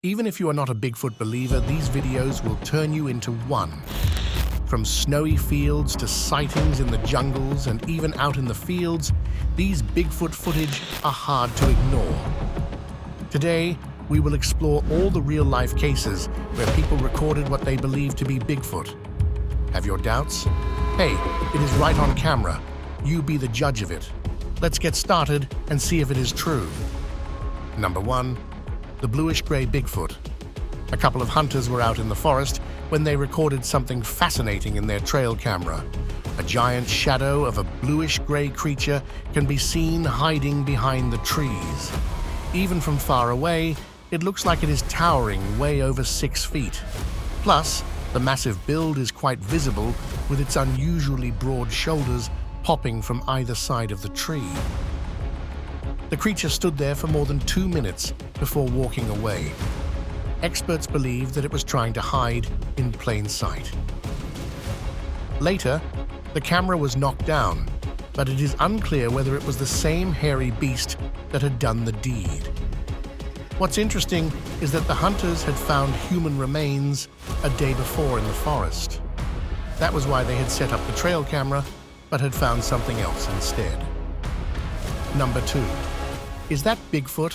Even if you are not a Bigfoot believer, these videos will turn you into one. From snowy fields to sightings in the jungles and even out in the fields, these Bigfoot footage are hard to ignore. Today, we will explore all the real-life cases where people recorded what they believe to be Bigfoot. Have your doubts? Hey, it is right on camera. You be the judge of it. Let's get started and see if it is true. Number 1. The Bluish-gray Bigfoot. A couple of hunters were out in the forest when they recorded something fascinating in their trail camera. A giant shadow of a bluish-gray creature can be seen hiding behind the trees. Even from far away, it looks like it is towering way over 6 feet. Plus, the massive build is quite visible with its unusually broad shoulders popping from either side of the tree. The creature stood there for more than 2 minutes before walking away. Experts believe that it was trying to hide in plain sight. Later, the camera was knocked down, but it is unclear whether it was the same hairy beast that had done the deed. What's interesting is that the hunters had found human remains a day before in the forest. That was why they had set up the trail camera, but had found something else instead. Number 2. Is that Bigfoot?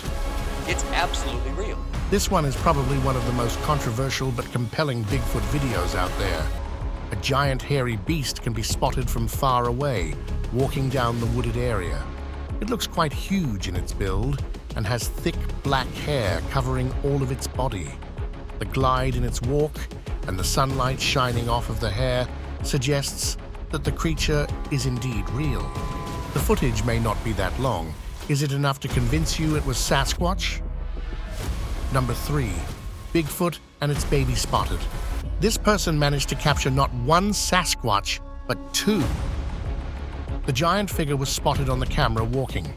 It's absolutely real. This one is probably one of the most controversial but compelling Bigfoot videos out there. A giant hairy beast can be spotted from far away, walking down the wooded area. It looks quite huge in its build and has thick black hair covering all of its body. The glide in its walk and the sunlight shining off of the hair suggests that the creature is indeed real. The footage may not be that long. Is it enough to convince you it was Sasquatch? Number 3. Bigfoot and its baby spotted. This person managed to capture not one Sasquatch, but 2. The giant figure was spotted on the camera walking.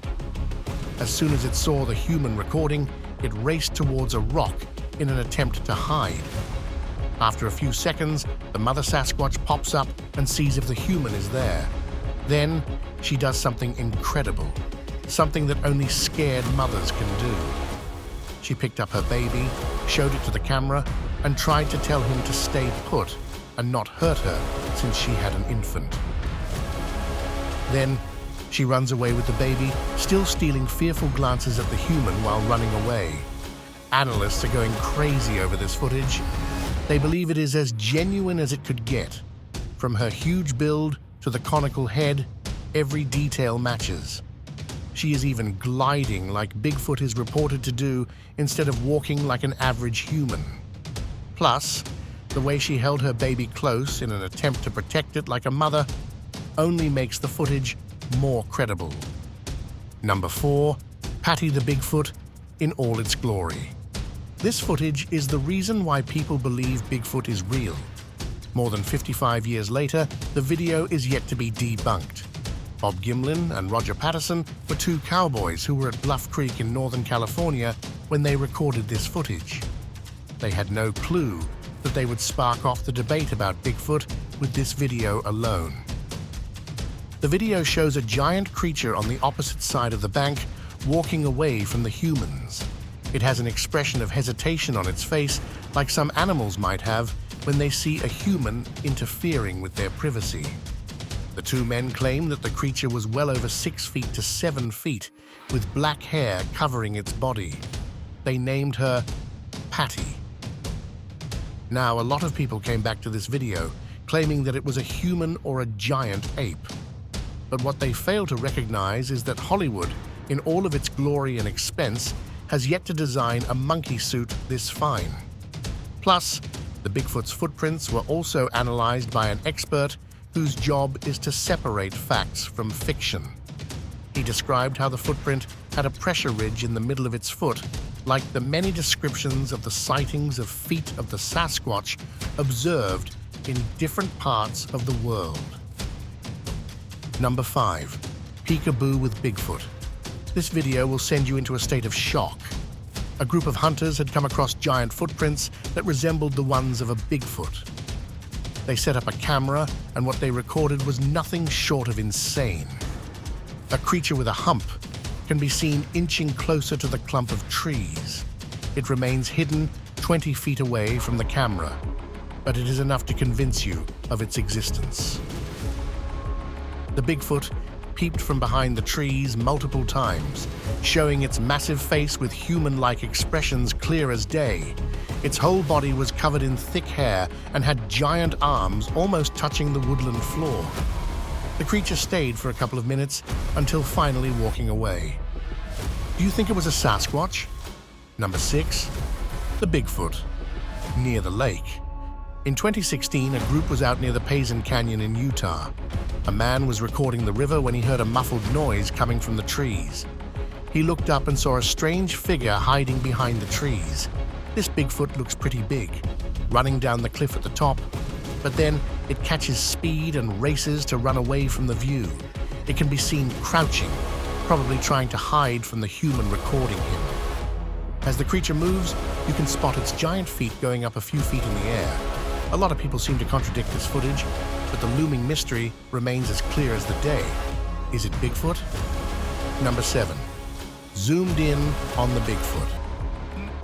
As soon as it saw the human recording, it raced towards a rock in an attempt to hide. After a few seconds, the mother Sasquatch pops up and sees if the human is there. Then, she does something incredible, something that only scared mothers can do. She picked up her baby, showed it to the camera, and tried to tell him to stay put and not hurt her since she had an infant. Then, she runs away with the baby, still stealing fearful glances at the human while running away. Analysts are going crazy over this footage. They believe it is as genuine as it could get. From her huge build to the conical head, every detail matches. She is even gliding like Bigfoot is reported to do instead of walking like an average human. Plus, the way she held her baby close in an attempt to protect it like a mother only makes the footage more credible. Number 4. Patty the Bigfoot in all its glory. This footage is the reason why people believe Bigfoot is real. More than 55 years later, the video is yet to be debunked. Bob Gimlin and Roger Patterson were 2 cowboys who were at Bluff Creek in Northern California when they recorded this footage. They had no clue that they would spark off the debate about Bigfoot with this video alone. The video shows a giant creature on the opposite side of the bank walking away from the humans. It has an expression of hesitation on its face, like some animals might have when they see a human interfering with their privacy. The 2 men claim that the creature was well over 6 feet to 7 feet, with black hair covering its body. They named her Patty. Now, a lot of people came back to this video, claiming that it was a human or a giant ape. But what they fail to recognize is that Hollywood, in all of its glory and expense, has yet to design a monkey suit this fine. Plus, the Bigfoot's footprints were also analyzed by an expert whose job is to separate facts from fiction. He described how the footprint had a pressure ridge in the middle of its foot, like the many descriptions of the sightings of feet of the Sasquatch observed in different parts of the world. Number 5. Peekaboo with Bigfoot. This video will send you into a state of shock. A group of hunters had come across giant footprints that resembled the ones of a Bigfoot. They set up a camera, and what they recorded was nothing short of insane. A creature with a hump can be seen inching closer to the clump of trees. It remains hidden 20 feet away from the camera, but it is enough to convince you of its existence. The Bigfoot peeped from behind the trees multiple times, showing its massive face with human-like expressions clear as day. Its whole body was covered in thick hair and had giant arms almost touching the woodland floor. The creature stayed for a couple of minutes until finally walking away. Do you think it was a Sasquatch? Number 6. The Bigfoot, near the lake. In 2016, a group was out near the Payson Canyon in Utah. A man was recording the river when he heard a muffled noise coming from the trees. He looked up and saw a strange figure hiding behind the trees. This Bigfoot looks pretty big, running down the cliff at the top, but then it catches speed and races to run away from the view. It can be seen crouching, probably trying to hide from the human recording him. As the creature moves, you can spot its giant feet going up a few feet in the air. A lot of people seem to contradict this footage, but the looming mystery remains as clear as the day. Is it Bigfoot? Number 7. Zoomed in on the Bigfoot.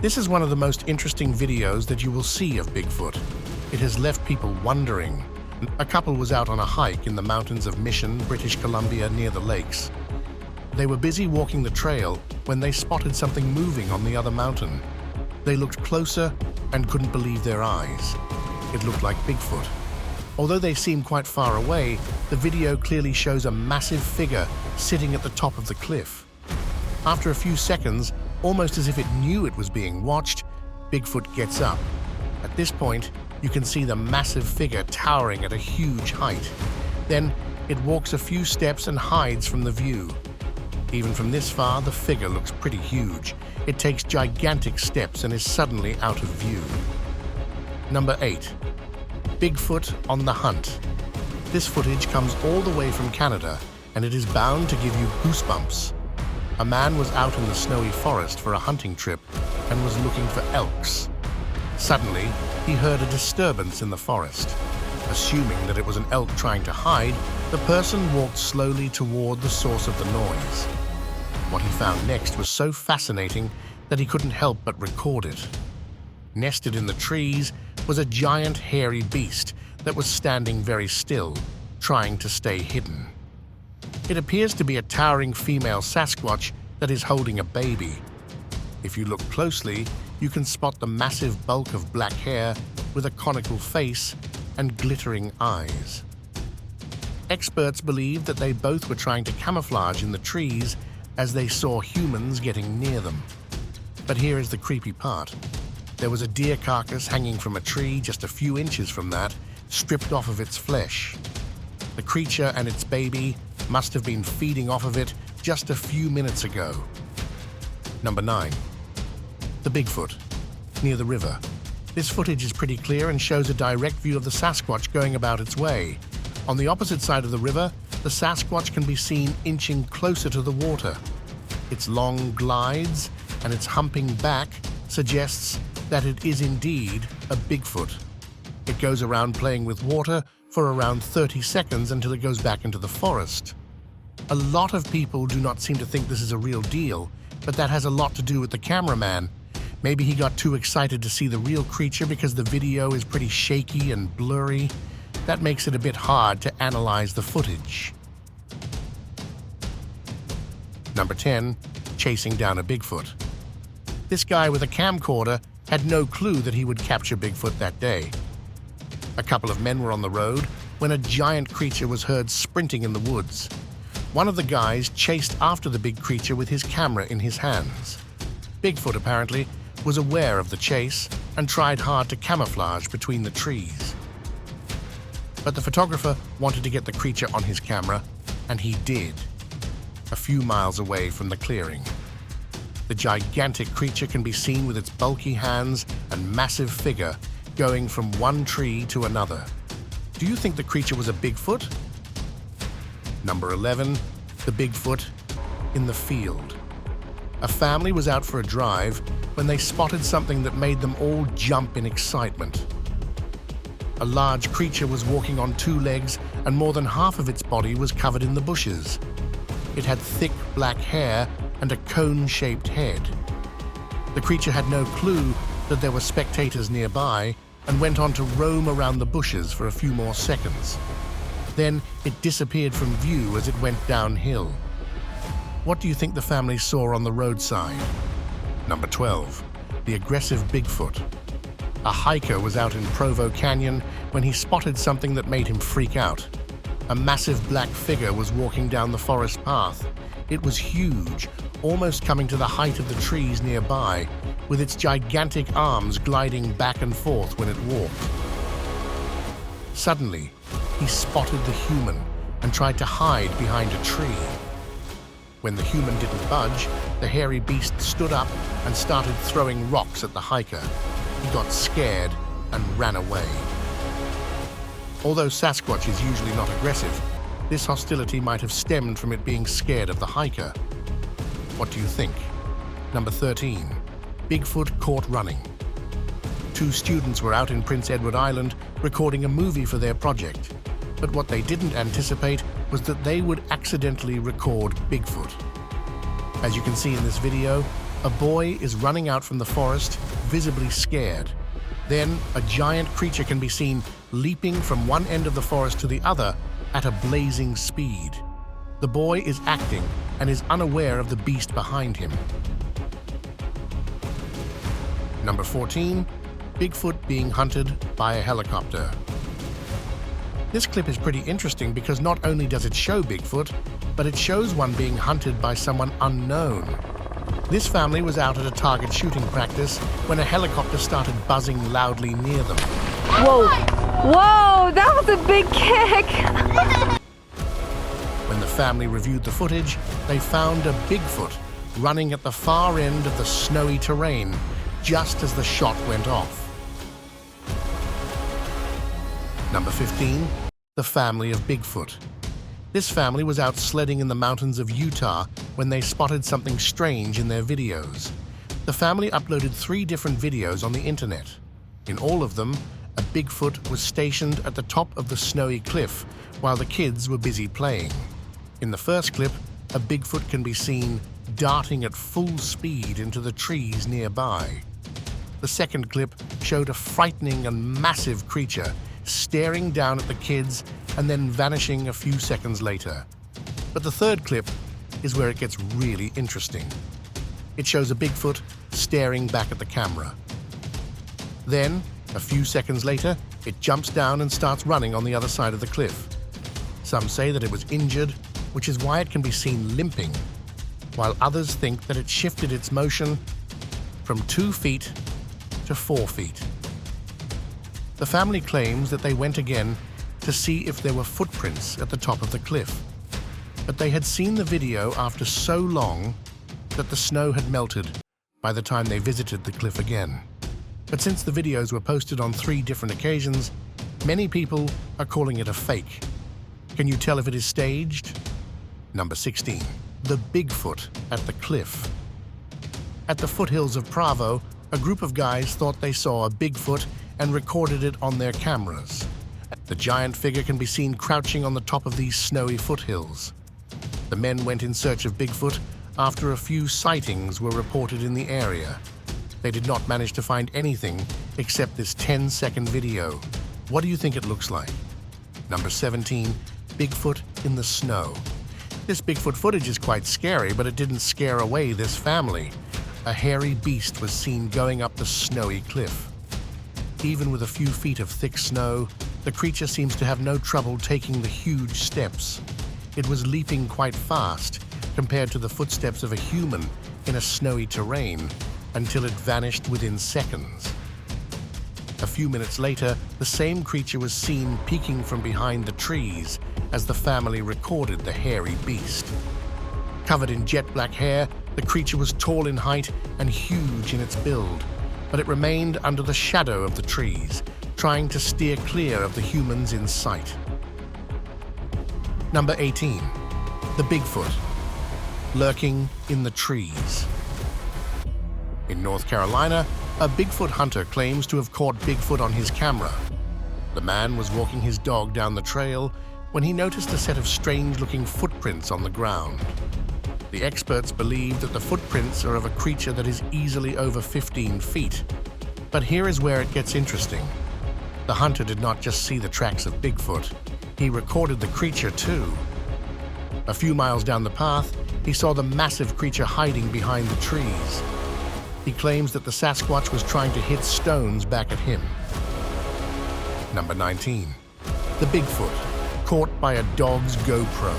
This is one of the most interesting videos that you will see of Bigfoot. It has left people wondering. A couple was out on a hike in the mountains of Mission, British Columbia, near the lakes. They were busy walking the trail when they spotted something moving on the other mountain. They looked closer and couldn't believe their eyes. It looked like Bigfoot. Although they seemed quite far away, the video clearly shows a massive figure sitting at the top of the cliff. After a few seconds, almost as if it knew it was being watched, Bigfoot gets up. At this point, you can see the massive figure towering at a huge height. Then, it walks a few steps and hides from the view. Even from this far, the figure looks pretty huge. It takes gigantic steps and is suddenly out of view. Number 8. Bigfoot on the hunt. This footage comes all the way from Canada, and it is bound to give you goosebumps. A man was out in the snowy forest for a hunting trip and was looking for elks. Suddenly, he heard a disturbance in the forest. Assuming that it was an elk trying to hide, the person walked slowly toward the source of the noise. What he found next was so fascinating that he couldn't help but record it. Nested in the trees was a giant hairy beast that was standing very still, trying to stay hidden. It appears to be a towering female Sasquatch that is holding a baby. If you look closely, you can spot the massive bulk of black hair with a conical face and glittering eyes. Experts believe that they both were trying to camouflage in the trees as they saw humans getting near them. But here is the creepy part. There was a deer carcass hanging from a tree just a few inches from that, stripped off of its flesh. The creature and its baby must have been feeding off of it just a few minutes ago. Number 9. The Bigfoot, near the river. This footage is pretty clear and shows a direct view of the Sasquatch going about its way. On the opposite side of the river, the Sasquatch can be seen inching closer to the water. Its long glides and its humping back suggests that it is indeed a Bigfoot. It goes around playing with water for around 30 seconds until it goes back into the forest. A lot of people do not seem to think this is a real deal, but that has a lot to do with the cameraman. Maybe he got too excited to see the real creature because the video is pretty shaky and blurry. That makes it a bit hard to analyze the footage. Number 10. Chasing down a Bigfoot. This guy with a camcorder had no clue that he would capture Bigfoot that day. A couple of men were on the road when a giant creature was heard sprinting in the woods. One of the guys chased after the big creature with his camera in his hands. Bigfoot apparently was aware of the chase and tried hard to camouflage between the trees. But the photographer wanted to get the creature on his camera, and he did, a few miles away from the clearing. The gigantic creature can be seen with its bulky hands and massive figure going from one tree to another. Do you think the creature was a Bigfoot? Number 11. The Bigfoot in the field. A family was out for a drive when they spotted something that made them all jump in excitement. A large creature was walking on two legs, and more than half of its body was covered in the bushes. It had thick black hair and a cone-shaped head. The creature had no clue that there were spectators nearby and went on to roam around the bushes for a few more seconds. Then it disappeared from view as it went downhill. What do you think the family saw on the roadside? Number 12. The aggressive Bigfoot. A hiker was out in Provo Canyon when he spotted something that made him freak out. A massive black figure was walking down the forest path. It was huge, almost coming to the height of the trees nearby, with its gigantic arms gliding back and forth when it walked. Suddenly, he spotted the human and tried to hide behind a tree. When the human didn't budge, the hairy beast stood up and started throwing rocks at the hiker. He got scared and ran away. Although Sasquatch is usually not aggressive, this hostility might have stemmed from it being scared of the hiker. What do you think? Number 13. Bigfoot caught running. 2 students were out in Prince Edward Island recording a movie for their project, but what they didn't anticipate was that they would accidentally record Bigfoot. As you can see in this video, a boy is running out from the forest, visibly scared. Then, a giant creature can be seen leaping from one end of the forest to the other at a blazing speed. The boy is acting and is unaware of the beast behind him. Number 14. Bigfoot being hunted by a helicopter. This clip is pretty interesting because not only does it show Bigfoot, but it shows one being hunted by someone unknown. This family was out at a target shooting practice when a helicopter started buzzing loudly near them. Whoa! Whoa! That was a big kick! When the family reviewed the footage, they found a Bigfoot running at the far end of the snowy terrain just as the shot went off. Number 15. The family of Bigfoot. This family was out sledding in the mountains of Utah when they spotted something strange in their videos. The family uploaded 3 different videos on the internet. In all of them, a Bigfoot was stationed at the top of the snowy cliff while the kids were busy playing. In the first clip, a Bigfoot can be seen darting at full speed into the trees nearby. The second clip showed a frightening and massive creature staring down at the kids and then vanishing a few seconds later. But the third clip is where it gets really interesting. It shows a Bigfoot staring back at the camera. Then, a few seconds later, it jumps down and starts running on the other side of the cliff. Some say that it was injured, which is why it can be seen limping, while others think that it shifted its motion from 2 feet to 4 feet. The family claims that they went again to see if there were footprints at the top of the cliff, but they had seen the video after so long that the snow had melted by the time they visited the cliff again. But since the videos were posted on 3 different occasions, many people are calling it a fake. Can you tell if it is staged? Number 16. The Bigfoot at the cliff. At the foothills of Provo, a group of guys thought they saw a Bigfoot and recorded it on their cameras. The giant figure can be seen crouching on the top of these snowy foothills. The men went in search of Bigfoot after a few sightings were reported in the area. They did not manage to find anything except this 10-second video. What do you think it looks like? Number 17. Bigfoot in the snow. This Bigfoot footage is quite scary, but it didn't scare away this family. A hairy beast was seen going up the snowy cliff. Even with a few feet of thick snow, the creature seems to have no trouble taking the huge steps. It was leaping quite fast compared to the footsteps of a human in a snowy terrain until it vanished within seconds. A few minutes later, the same creature was seen peeking from behind the trees as the family recorded the hairy beast. Covered in jet black hair, the creature was tall in height and huge in its build, but it remained under the shadow of the trees, trying to steer clear of the humans in sight. Number 18. The Bigfoot, lurking in the trees. In North Carolina, a Bigfoot hunter claims to have caught Bigfoot on his camera. The man was walking his dog down the trail when he noticed a set of strange-looking footprints on the ground. The experts believe that the footprints are of a creature that is easily over 15 feet. But here is where it gets interesting. The hunter did not just see the tracks of Bigfoot, he recorded the creature too. A few miles down the path, he saw the massive creature hiding behind the trees. He claims that the Sasquatch was trying to hit stones back at him. Number 19. The Bigfoot, caught by a dog's GoPro.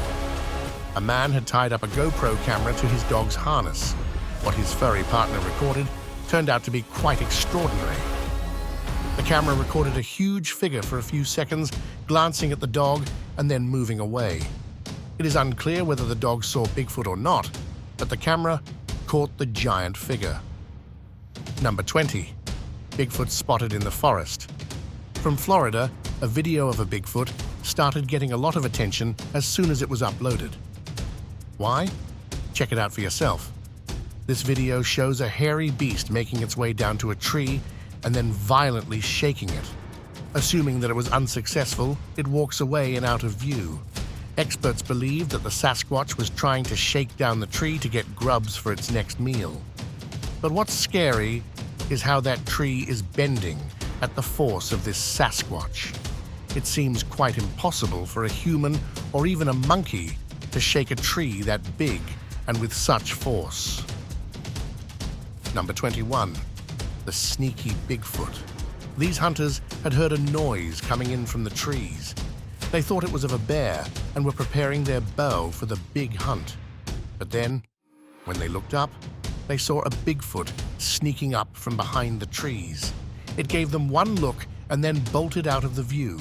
A man had tied up a GoPro camera to his dog's harness. What his furry partner recorded turned out to be quite extraordinary. The camera recorded a huge figure for a few seconds, glancing at the dog and then moving away. It is unclear whether the dog saw Bigfoot or not, but the camera caught the giant figure. Number 20. Bigfoot spotted in the forest. From Florida, a video of a Bigfoot started getting a lot of attention as soon as it was uploaded. Why? Check it out for yourself. This video shows a hairy beast making its way down to a tree and then violently shaking it. Assuming that it was unsuccessful, it walks away and out of view. Experts believe that the Sasquatch was trying to shake down the tree to get grubs for its next meal. But what's scary is how that tree is bending at the force of this Sasquatch. It seems quite impossible for a human or even a monkey to shake a tree that big and with such force. Number 21. The sneaky Bigfoot. These hunters had heard a noise coming in from the trees. They thought it was of a bear and were preparing their bow for the big hunt. But then, when they looked up, they saw a Bigfoot sneaking up from behind the trees. It gave them one look and then bolted out of the view.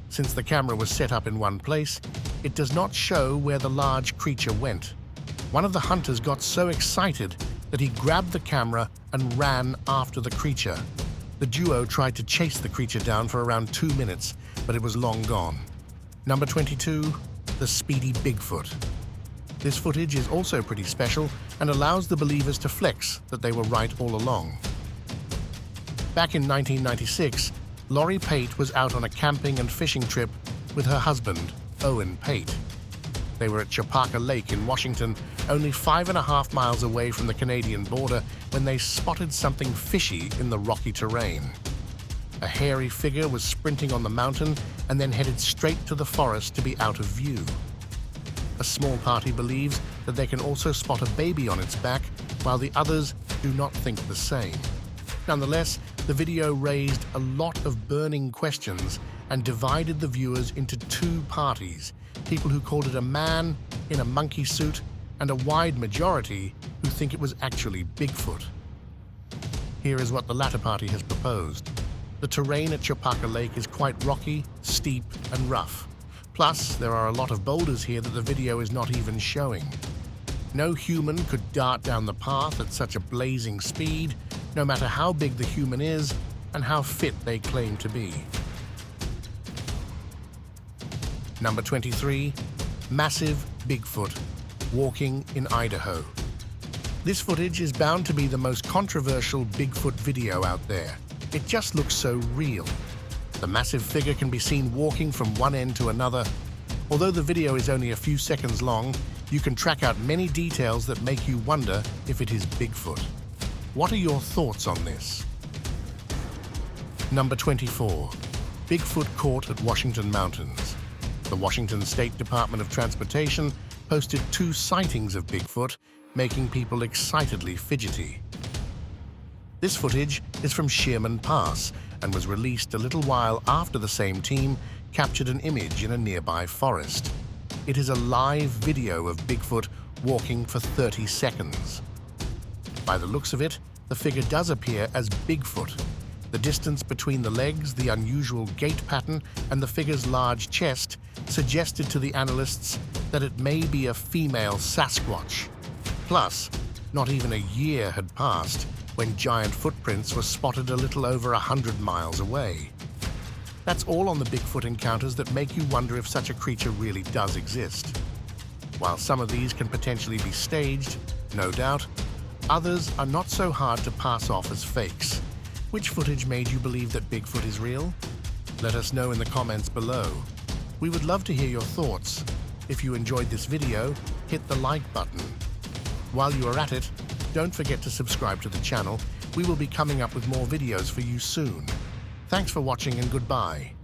Since the camera was set up in one place, it does not show where the large creature went. One of the hunters got so excited that he grabbed the camera and ran after the creature. The duo tried to chase the creature down for around 2 minutes, but it was long gone. Number 22. The Speedy Bigfoot. This footage is also pretty special and allows the believers to flex that they were right all along. Back in 1996, Lori Pate was out on a camping and fishing trip with her husband, Owen Pate. They were at Chapaka Lake in Washington, only 5.5 miles away from the Canadian border, when they spotted something fishy in the rocky terrain. A hairy figure was sprinting on the mountain and then headed straight to the forest to be out of view. A small party believes that they can also spot a baby on its back, while the others do not think the same. Nonetheless, the video raised a lot of burning questions and divided the viewers into two parties: people who called it a man in a monkey suit and a wide majority who think it was actually Bigfoot. Here is what the latter party has proposed. The terrain at Chapaka Lake is quite rocky, steep, and rough. Plus, there are a lot of boulders here that the video is not even showing. No human could dart down the path at such a blazing speed, no matter how big the human is and how fit they claim to be. Number 23. Massive Bigfoot walking in Idaho. This footage is bound to be the most controversial Bigfoot video out there. It just looks so real. The massive figure can be seen walking from one end to another. Although the video is only a few seconds long, you can track out many details that make you wonder if it is Bigfoot. What are your thoughts on this? Number 24. Bigfoot caught at Washington Mountains. The Washington State Department of Transportation posted 2 sightings of Bigfoot, making people excitedly fidgety. This footage is from Shearman Pass and was released a little while after the same team captured an image in a nearby forest. It is a live video of Bigfoot walking for 30 seconds. By the looks of it, the figure does appear as Bigfoot. The distance between the legs, the unusual gait pattern, and the figure's large chest suggested to the analysts that it may be a female Sasquatch. Plus, not even a year had passed when giant footprints were spotted a little over 100 miles away. That's all on the Bigfoot encounters that make you wonder if such a creature really does exist. While some of these can potentially be staged, no doubt, others are not so hard to pass off as fakes. Which footage made you believe that Bigfoot is real? Let us know in the comments below. We would love to hear your thoughts. If you enjoyed this video, hit the like button. While you are at it, don't forget to subscribe to the channel We will be coming up with more videos for you soon. Thanks for watching and goodbye.